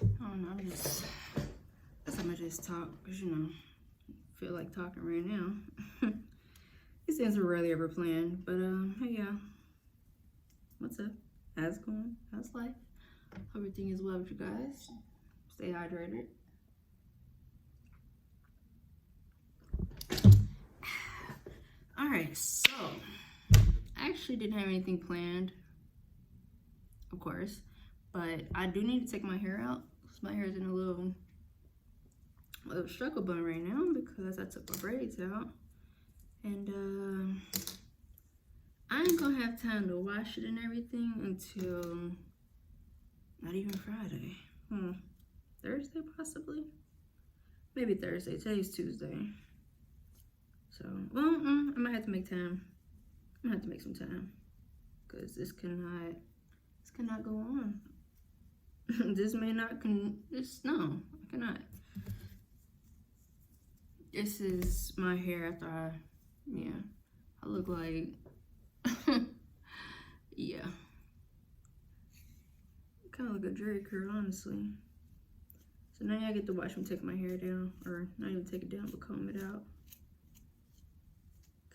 I don't know, I'm gonna just talk, because, you know, I feel like talking right now. These things are rarely ever planned, but, hey, y'all. What's up? How's it going? How's life? Hope everything is well with you guys. Stay hydrated. Alright, so, I actually didn't have anything planned, of course, but I do need to take my hair out, because my hair is in a little struggle bun right now, because I took my braids out, and, I ain't gonna have time to wash it and everything until not even Friday. Thursday possibly? Maybe Thursday. Today's Tuesday. So, well, I might have to make time. I'm gonna have to make some time. Because this cannot go on. This may not, no, I cannot. This is my hair after I look like, yeah. Kind of like a Jerry curl, honestly. So now I get to watch me take my hair down, or not even take it down, but comb it out.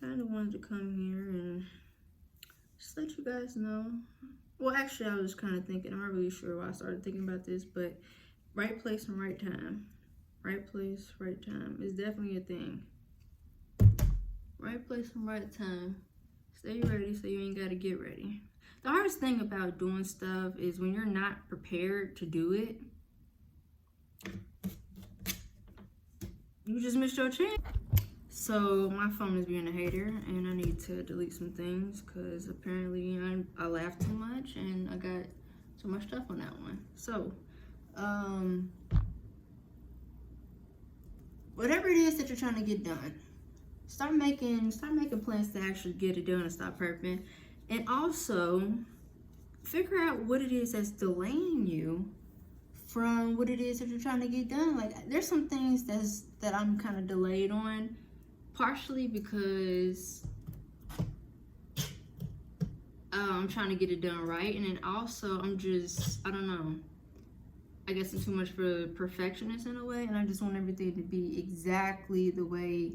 Kind of wanted to come here and just let you guys know. Well, actually, I was kind of thinking, I'm not really sure why I started thinking about this, but right place and right time. Right place, right time is definitely a thing. Right place and right time. Stay ready so you ain't got to get ready. The hardest thing about doing stuff is when you're not prepared to do it, you just missed your chance. So my phone is being a hater, and I need to delete some things because apparently I laughed too much and I got too much stuff on that one. So, whatever it is that you're trying to get done, start making plans to actually get it done and stop prepping. And also, figure out what it is that's delaying you from what it is that you're trying to get done. Like, there's some things that I'm kind of delayed on, partially because I'm trying to get it done right. And then also, I don't know. I guess I'm too much for a perfectionist in a way, and I just want everything to be exactly the way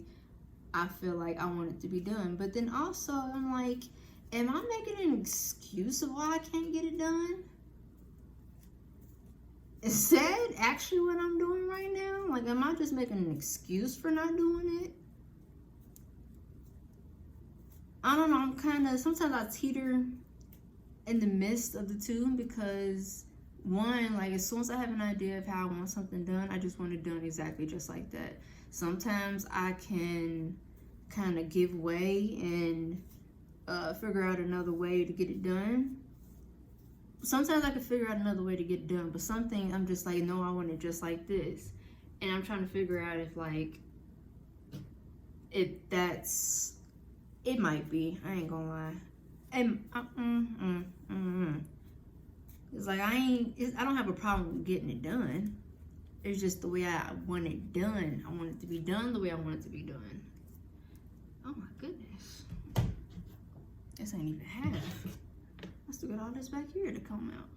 I feel like I want it to be done. But then also, I'm like, am I making an excuse of why I can't get it done? Is that actually what I'm doing right now? Like, am I just making an excuse for not doing it? I don't know, I'm kind of, sometimes I teeter in the midst of the two, because one, like, as soon as I have an idea of how I want something done, I just want it done exactly just like that. Sometimes I can kind of give way and figure out another way to get it done. Sometimes I can figure out another way to get it done, but something I'm just like, no, I want it just like this. And I'm trying to figure out if that's, it might be, I ain't gonna lie. And it's like, I don't have a problem getting it done. It's just the way I want it done. I want it to be done the way I want it to be done. Oh my goodness. This ain't even half. I still got all this back here to come out.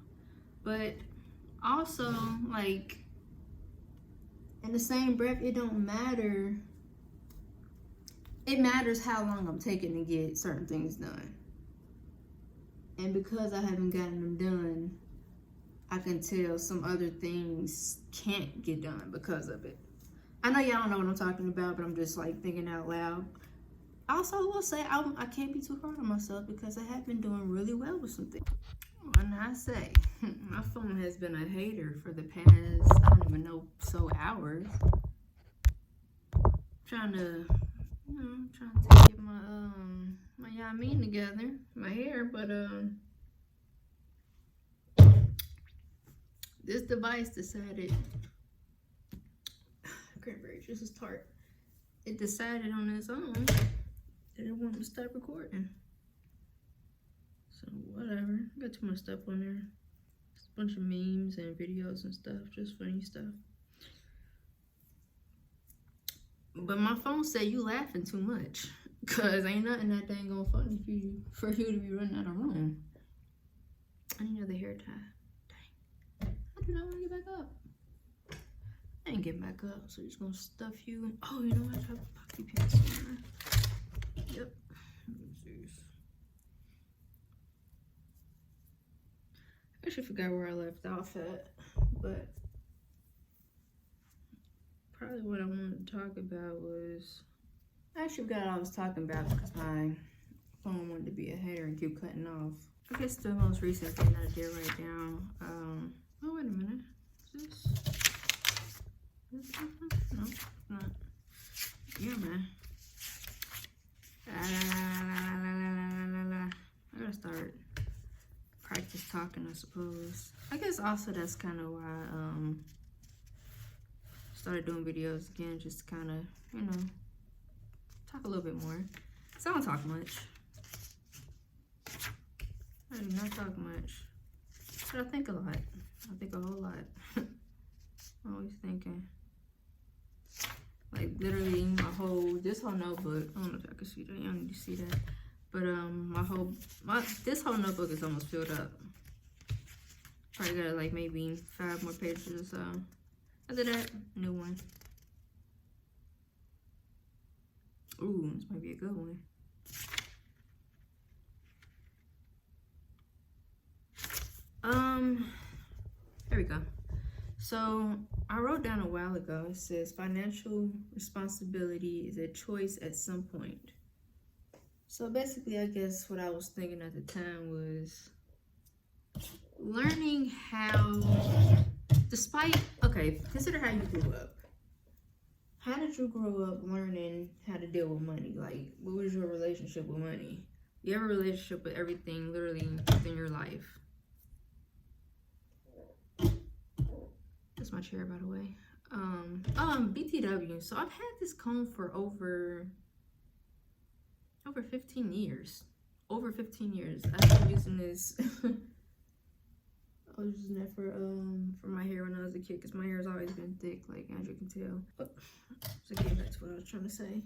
But also, like, in the same breath, it don't matter. It matters how long I'm taking to get certain things done. And because I haven't gotten them done, I can tell some other things can't get done because of it. I know y'all don't know what I'm talking about, but I'm just like thinking out loud. Also, I will say I can't be too hard on myself because I have been doing really well with some things. When I say my phone has been a hater for the past, I don't even know, hours. Trying to get my Yamin together, my hair, but this device decided, cranberry juice is tart. It decided on its own that it wanted to stop recording. So whatever, I got too much stuff on there. Just a bunch of memes and videos and stuff, just funny stuff. But my phone said you laughing too much, cause ain't nothing that dang gonna funny for you to be running out of room. I need another hair tie. Dang. I do not want to get back up. And get back up. So just gonna stuff you. Oh, you know what? I have pocky pants on. Yep. I actually forgot where I left off at, but probably what I wanted to talk about was, I actually forgot what I was talking about because my phone wanted to be a hater and keep cutting off. I guess the most recent thing that I did right now, oh wait a minute, is this? No, not. Yeah, man. I gotta start practice talking, I suppose. I guess also that's kind of why I started doing videos again, just to kind of, you know, talk a little bit more. So I don't talk much. I do not talk much, but I think a lot. I think a whole lot. I'm always thinking. Like literally this whole notebook, I don't know if y'all can see that, you don't need to see that. But this whole notebook is almost filled up. Probably got like maybe 5 more pages or so. After that, new one. Ooh, this might be a good one. There we go. So I wrote down a while ago, it says financial responsibility is a choice at some point. So basically, I guess what I was thinking at the time was learning how, okay, consider how you grew up. How did you grow up learning how to deal with money? Like, what was your relationship with money? You have a relationship with everything literally within your life. That's my chair, by the way. BTW. So I've had this comb for over 15 years. Over 15 years. I've been using this. I was using that for my hair when I was a kid, because my hair has always been thick, like as you can tell. But, so getting back to what I was trying to say.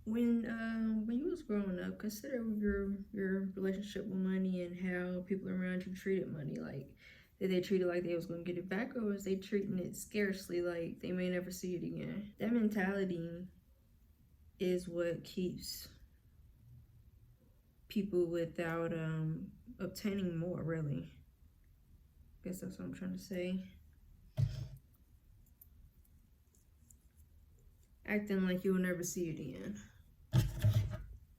When you was growing up, consider your relationship with money and how people around you treated money. Like, did they treat it like they was gonna get it back, or was they treating it scarcely, like they may never see it again? That mentality is what keeps people without obtaining more, really. I guess that's what I'm trying to say. Acting like you will never see it again.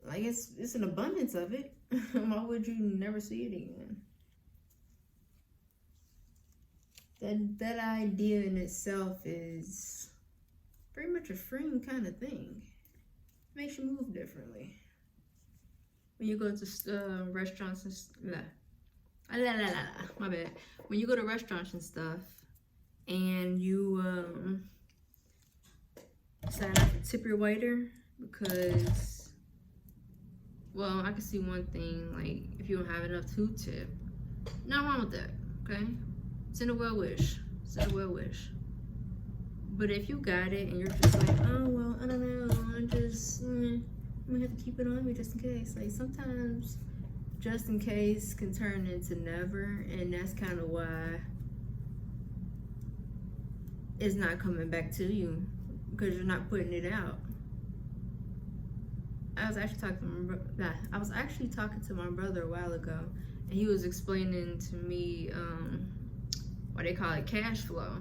Like, it's an abundance of it. Why would you never see it again? That idea in itself is pretty much a freeing kind of thing. It makes you move differently. When you go to restaurants and my bad. When you go to restaurants and stuff, and you decide not to tip your waiter because, well, I can see one thing, like if you don't have enough to tip, nothing wrong with that, okay? Send a well wish. Send a well wish. But if you got it and you're just like, oh well, I don't know, I'm gonna have to keep it on me just in case. Like, sometimes just in case can turn into never, and that's kind of why it's not coming back to you, because you're not putting it out. I was actually talking to my brother a while ago, and he was explaining to me why they call it cash flow.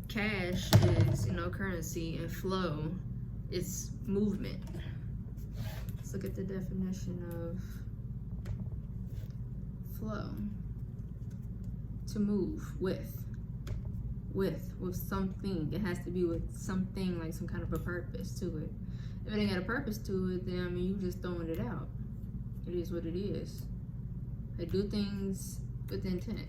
Cash is, currency, and flow is movement. Let's look at the definition of flow. To move with something. It has to be with something, like some kind of a purpose to it. If it ain't got a purpose to it, then you just throwing it out. It is what it is. They do things with intent,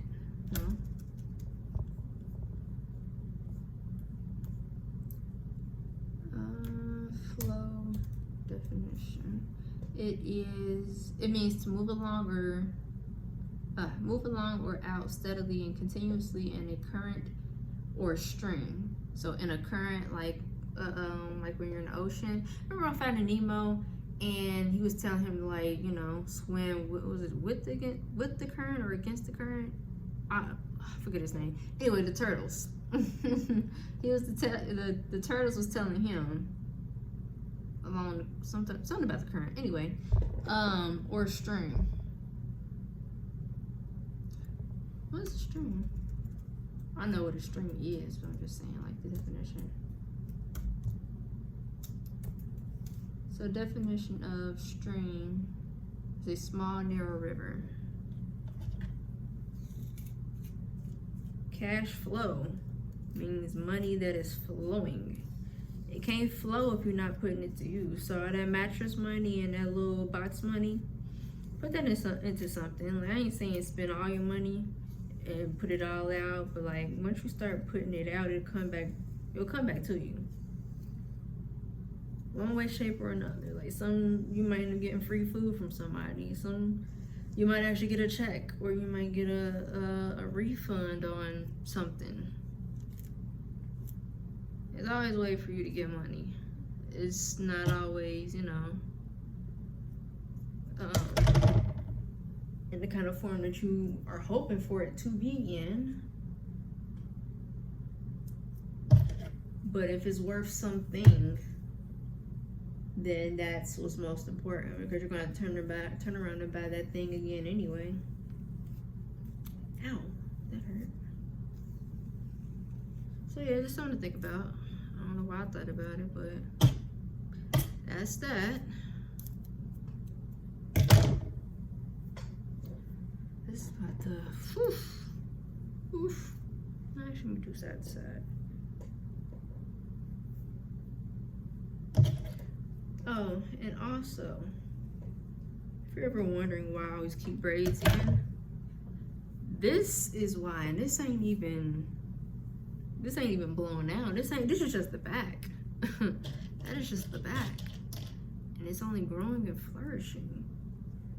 Flow definition. It means to move along or out steadily and continuously in a current or a stream. So in a current, like when you're in the ocean. Remember on Finding Nemo, and he was telling him, like, you know, swim. What was it, with the current or against the current? I forget his name. Anyway, the turtles. He was the turtles was telling him along something about the current. Anyway, or stream. What's a stream? I know what a stream is, but I'm just saying, like, the definition. So definition of stream is a small, narrow river. Cash flow means money that is flowing. It can't flow if you're not putting it to use. So that mattress money and that little box money, put that into something. Like, I ain't saying spend all your money and put it all out, but like once you start putting it out, it'll come back to you. One way, shape, or another. Like, some you might end up getting free food from somebody. Some you might actually get a check, or you might get a refund on something. There's always a way for you to get money. It's not always, you know, in the kind of form that you are hoping for it to be in. But if it's worth something, then that's what's most important, because you're gonna turn around and buy that thing again anyway. Ow, that hurt. So yeah, just something to think about. I don't know why I thought about it, but that's that. This is about to, oof. I shouldn't do side to side. Oh, and also, if you're ever wondering why I always keep braids in, this is why, and this ain't even blown out. This is just the back. That is just the back. And it's only growing and flourishing.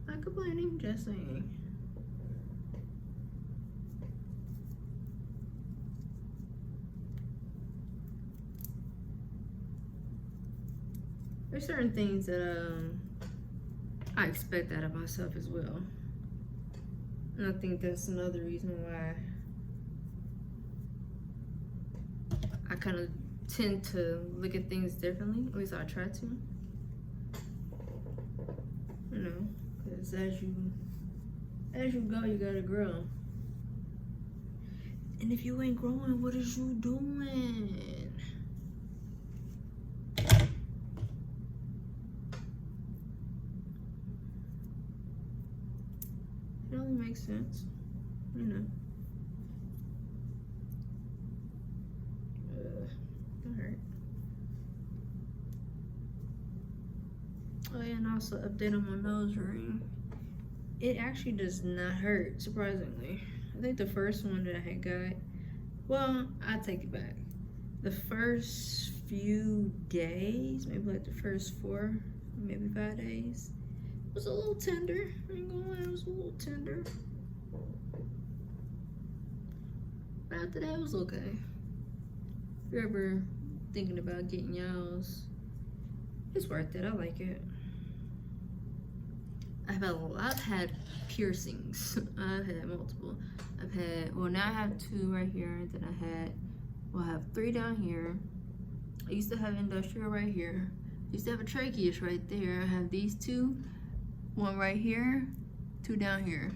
Not complaining, just saying. There's certain things that I expect out of myself as well. And I think that's another reason why I kind of tend to look at things differently. At least I try to. You know, because as you go, you gotta grow. And if you ain't growing, what is you doing? It only makes sense, you know. That hurt. Oh yeah, and also update on my nose ring. It actually does not hurt, surprisingly. I think the first one that I had got, well, I take it back. The first few days, maybe like the first 4, maybe 5 days, it was a little tender. I ain't gonna lie, it was a little tender. But after that, it was okay. If you're ever thinking about getting y'all's, it's worth it. I like it. I've had piercings. I've had multiple. Well, now I have 2 right here. Then I have 3 down here. I used to have industrial right here. I used to have a tracheus right there. I have these 2. 1 right here, 2 down here.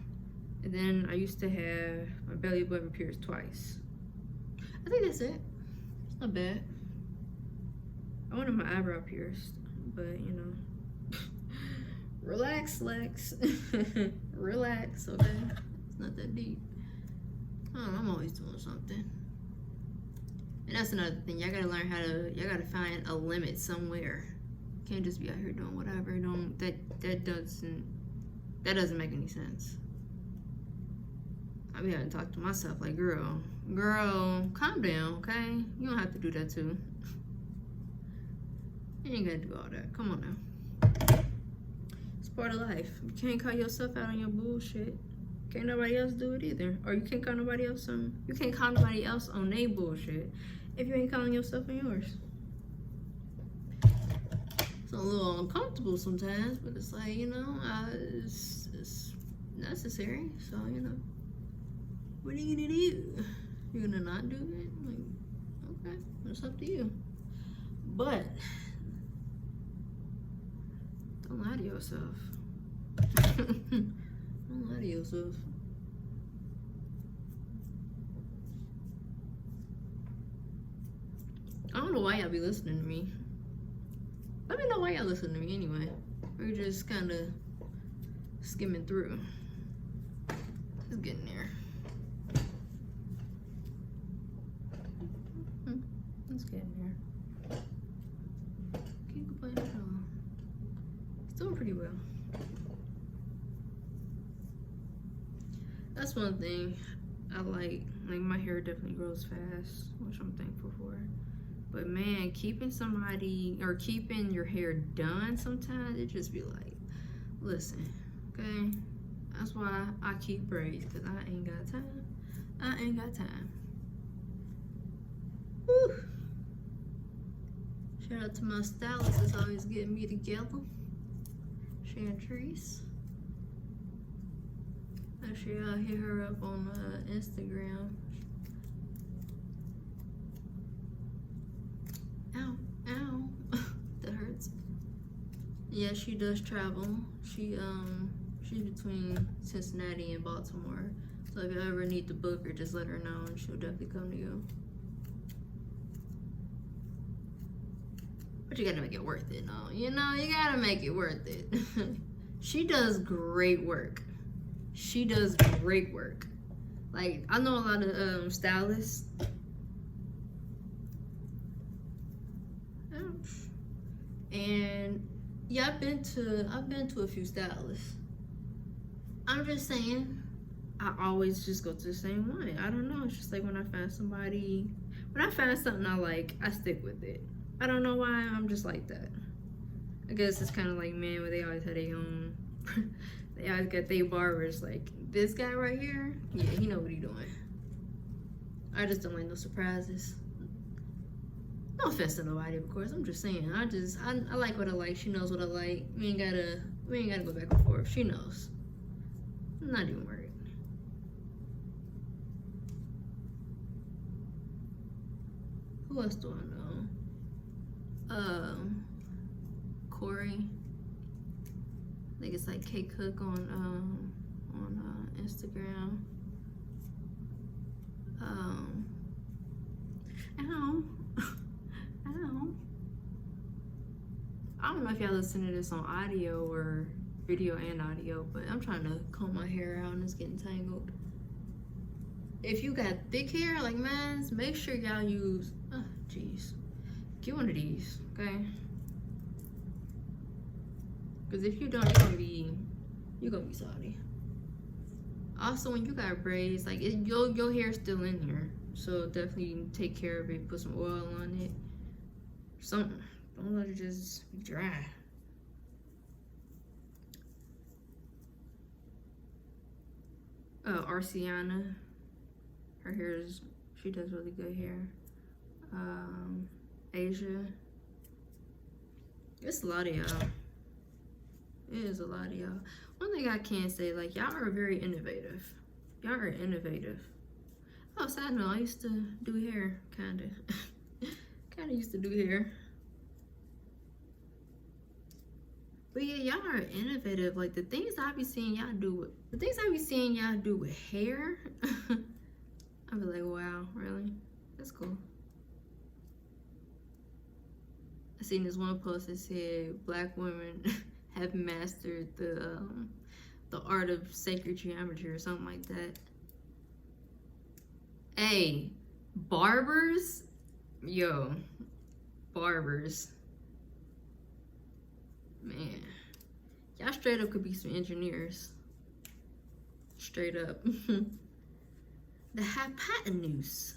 And then I used to have my belly button pierced twice. I think that's it. It's not bad. I wanted my eyebrow pierced, but you know. Relax, Lex. Relax, okay? It's not that deep. I don't know, I'm always doing something. And that's another thing. Y'all gotta learn y'all gotta find a limit somewhere. Can't just be out here doing whatever. That doesn't make any sense. I be having to talk to myself like, girl, calm down, okay? You don't have to do that too. You ain't gotta do all that. Come on now. It's part of life. You can't call yourself out on your bullshit. Can't nobody else do it either. Or you can't call nobody else on their bullshit if you ain't calling yourself on yours. It's a little uncomfortable sometimes, but it's like, you know, it's necessary. So, you know, what are you gonna do? You're gonna not do it? Like, okay, it's up to you. But don't lie to yourself. Don't lie to yourself. I don't know why y'all be listening to me. Let me know why y'all listen to me anyway. We're just kind of skimming through. Just getting there. It's getting there. Can't complain at all. It's doing pretty well. That's one thing I like. Like, my hair definitely grows fast, which I'm thankful for. But man, keeping somebody or keeping your hair done sometimes, it just be like, listen, okay? That's why I keep braids, because I ain't got time. I ain't got time. Whew. Shout out to my stylist that's always getting me together. Chantrice. Actually, I'll hit her up on Instagram. Ow, ow. That hurts. Yeah, she does travel. She's between Cincinnati and Baltimore. So if you ever need to book her, just let her know and she'll definitely come to you. But you gotta make it worth it, no? You know, you gotta make it worth it. She does great work. She does great work. Like, I know a lot of stylists. And yeah, I've been to a few stylists. I'm just saying, I always just go to the same one. I don't know. It's just like when I find somebody, when I find something I like, I stick with it. I don't know why. I'm just like that. I guess it's kind of like men, where they always have their own. They always got their barbers. Like this guy right here, yeah, he know what he doing. I just don't like no surprises. No offense to nobody, of course. I'm just saying. I like what I like. She knows what I like. We ain't gotta go back and forth. She knows. I'm not even worried. Who else do I know? Corey. I think it's like K Cook on Instagram. Ow. Ow. I don't know if y'all listen to this on audio or video and audio, but I'm trying to comb my hair out and it's getting tangled. If you got thick hair like mine, make sure y'all use, oh jeez, get one of these, okay? Because if you don't, you're gonna be sorry. Also, when you got braids, like your hair's still in here, so definitely take care of it. Put some oil on it. Something. Don't let it just be dry. Arciana, her hair is, she does really good hair. Asia. It's a lot of y'all. It is a lot of y'all. One thing I can say, like, y'all are very innovative. Y'all are innovative. Oh, side note, I used to do hair, kinda. Kinda used to do hair. But yeah, y'all are innovative. Like, the things I be seeing y'all do with hair, I be like, wow, really? That's cool. I seen this one post that said Black women have mastered the art of sacred geometry or something like that. Hey, barbers, yo, barbers, man, y'all straight up could be some engineers. Straight up. The hypotenuse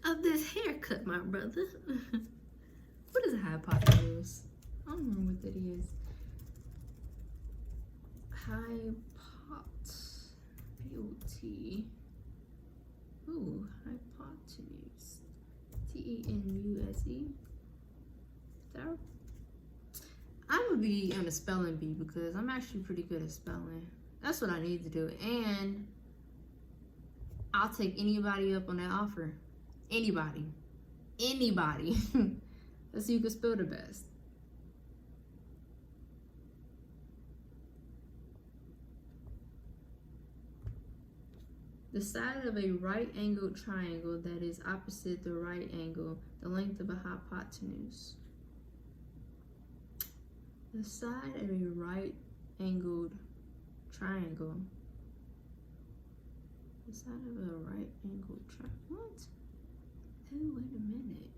of this haircut, my brother. What is a hypotenuse? I don't know what that is. P-O-T. Ooh, hypotenuse. T-E-N-U-S-E. I'm gonna be on a spelling bee because I'm actually pretty good at spelling. That's what I need to do. And I'll take anybody up on that offer. Anybody. Anybody. Let's see who can spell the best. The side of a right-angled triangle that is opposite the right angle, the length of a hypotenuse. The side of a right-angled triangle. The side of a right-angled triangle. What? Hey, wait a minute.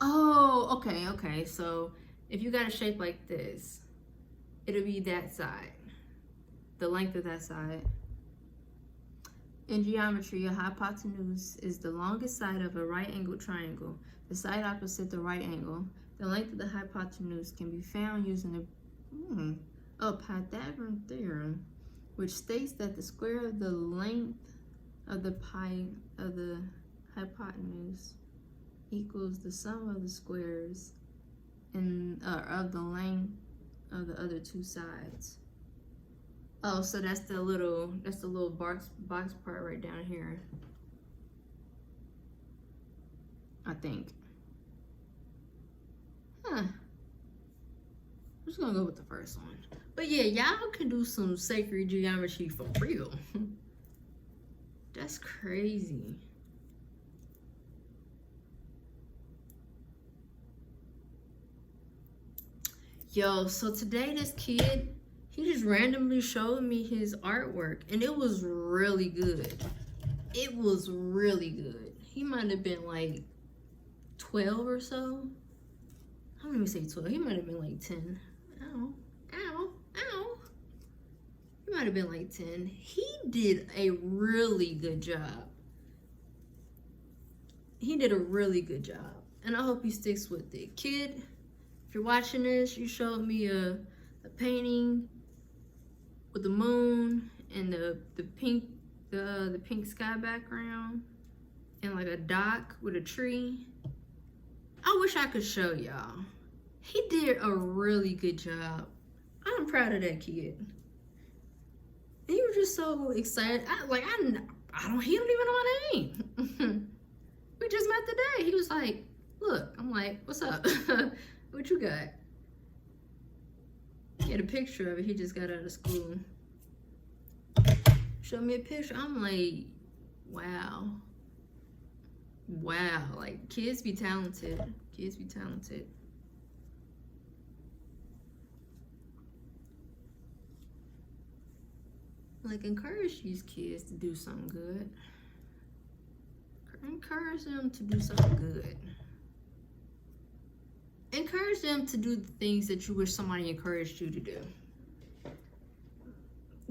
Oh, okay. So if you got a shape like this, it'll be that side. The length of that side. In geometry, a hypotenuse is the longest side of a right-angled triangle. The side opposite the right angle. The length of the hypotenuse can be found using a Pythagorean theorem, which states that the square of the length of the hypotenuse equals the sum of the squares of the length of the other two sides. Oh, so that's the little box part right down here, I think. I'm just gonna go with the first one. But yeah, y'all can do some sacred geometry for real. That's crazy. Yo, so today this kid, he just randomly showed me his artwork and it was really good. It was really good. He might have been like 12 or so. I don't even say 12. He might have been like 10. Ow. He might have been like 10. He did a really good job. He did a really good job. And I hope he sticks with it. Kid, if you're watching this, you showed me a painting with the moon and the pink sky background and like a dock with a tree. I wish I could show y'all. He did a really good job. I'm proud of that kid. And he was just so excited. He don't even know my name. We just met today. He was like, look, I'm like, what's up? What you got? He had a picture of it. He just got out of school. Showed me a picture. I'm like, wow. Wow, like kids be talented. Kids be talented. Like, encourage these kids to do something good. Encourage them to do something good. Encourage them to do the things that you wish somebody encouraged you to do.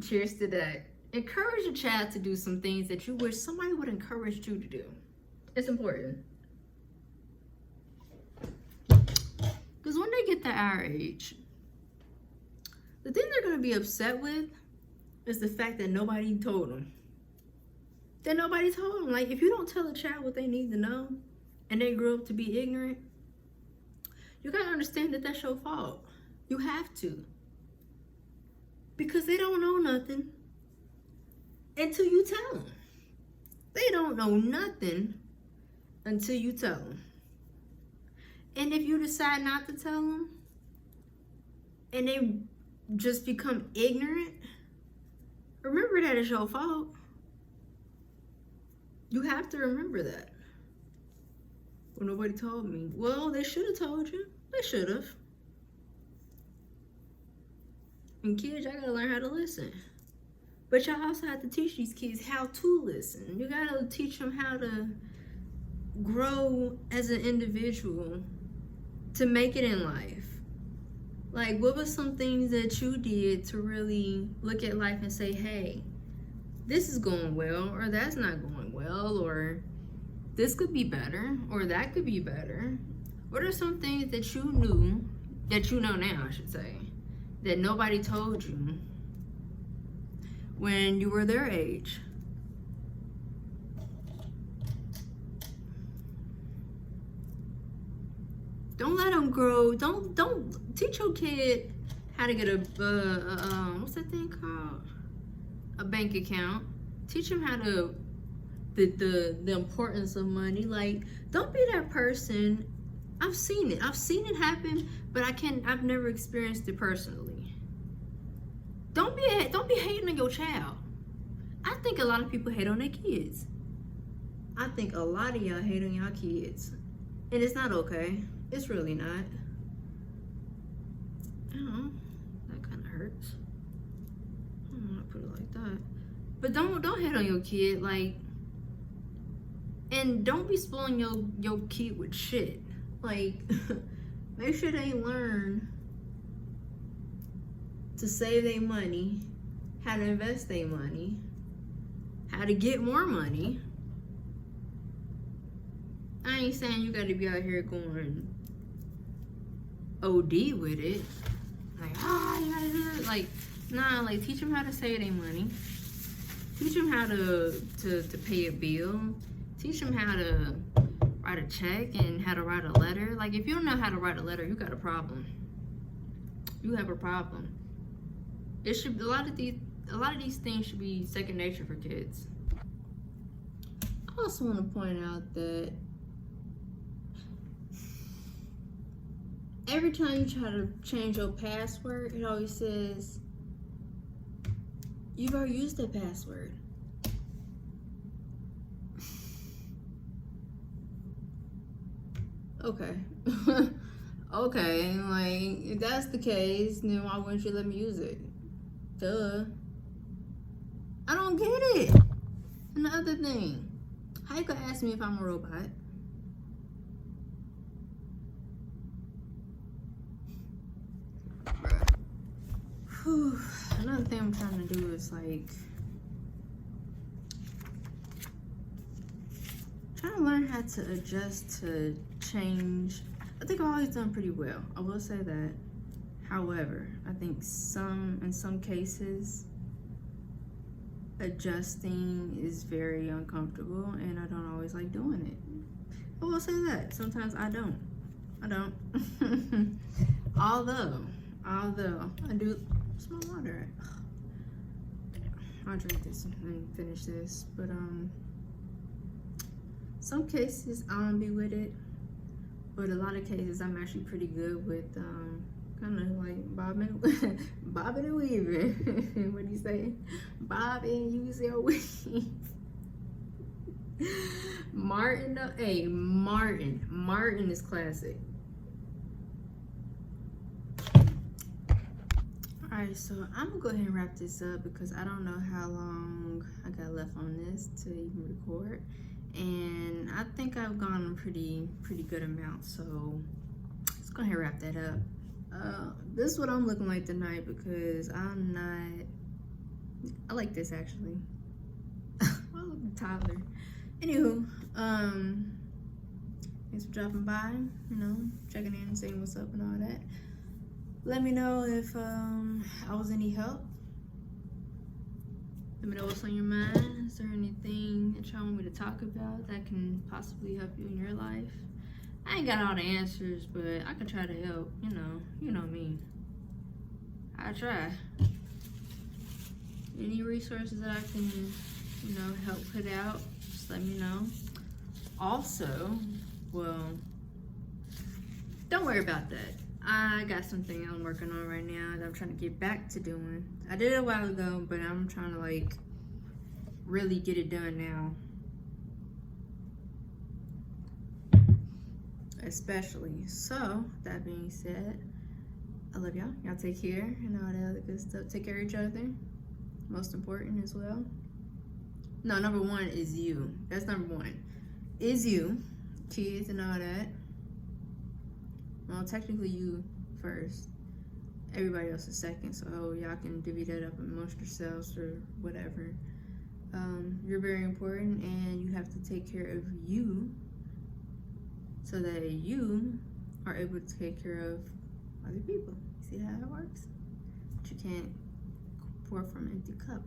Cheers to that. Encourage a child to do some things that you wish somebody would encourage you to do. It's important. Because when they get to our age, the thing they're going to be upset with is the fact that nobody told them. That nobody told them. Like, if you don't tell a child what they need to know and they grow up to be ignorant, you got to understand that that's your fault. You have to. Because they don't know nothing until you tell them. They don't know nothing until you tell them. And if you decide not to tell them and they just become ignorant, remember that it's your fault. You have to remember that. Well, nobody told me. Well, they should have told you. They should have. And kids, y'all gotta learn how to listen. But y'all also have to teach these kids how to listen. You gotta teach them how to grow as an individual to make it in life. Like, what were some things that you did to really look at life and say, hey, this is going well, or that's not going well, or this could be better, or that could be better? What are some things that you knew, that you know now, I should say, that nobody told you when you were their age? Don't let them grow. Don't teach your kid how to get a what's that thing called? A bank account. Teach them how to the importance of money. Like, don't be that person. I've seen it happen, but I've never experienced it personally. Don't be hating on your child. I think a lot of people hate on their kids. I think a lot of y'all hate on y'all kids, and it's not okay. It's really not. Oh, that kind of hurts. I don't want to put it like that. But don't hate on your kid, like, and don't be spoiling your kid with shit. Like, make sure they learn to save their money, how to invest their money, how to get more money. I ain't saying you gotta be out here going OD with it. Like, you gotta do it. Like, nah, like, teach them how to save their money. Teach them how to pay a bill. Teach them how to write a check and how to write a letter. Like, if you don't know how to write a letter, you got a problem. You have a problem. It should a lot of these things should be second nature for kids. I also want to point out that every time you try to change your password, it always says you've already used that password. Okay. Okay, like, if that's the case, then why wouldn't you let me use it? Duh. I don't get it. And the other thing, how you gonna ask me if I'm a robot? Whew. Another thing I'm trying to do is, like, trying to learn how to adjust to change. I think I've always done pretty well. I will say that. However, I think in some cases, adjusting is very uncomfortable, and I don't always like doing it. I will say that. Sometimes I don't. Although I do. Small water. I'll drink this and finish this. But some cases I don't be with it, but a lot of cases I'm actually pretty good with kind of like bobbing and weaving. What do you say? Bob and use your weave. Martin is classic. Alright, so I'm gonna go ahead and wrap this up because I don't know how long I got left on this to even record, and I think I've gone a pretty good amount, so let's go ahead and wrap that up. This is what I'm looking like tonight because I like this actually. Well, toddler. Anywho, thanks for dropping by, checking in and saying what's up and all that. Let me know if I was any help. Let me know what's on your mind. Is there anything that y'all want me to talk about that can possibly help you in your life? I ain't got all the answers, but I can try to help. You know me. I try. Any resources that I can, help put out, just let me know. Also, well, don't worry about that. I got something I'm working on right now that I'm trying to get back to doing. I did it a while ago, but I'm trying to, like, really get it done now. Especially. So, that being said, I love y'all. Y'all take care and all that other good stuff. Take care of each other. Most important as well. No, number one is you. That's number one. Is you. Kids and all that. Well, technically you first. Everybody else is second, so y'all can divvy that up amongst yourselves or whatever. You're very important, and you have to take care of you so that you are able to take care of other people. See how that works? But you can't pour from an empty cup,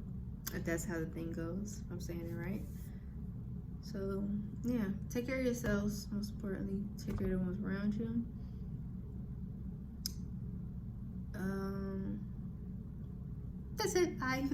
if that's how the thing goes. I'm saying it right. So, yeah, take care of yourselves, most importantly. Take care of the ones around you. That's it. Bye.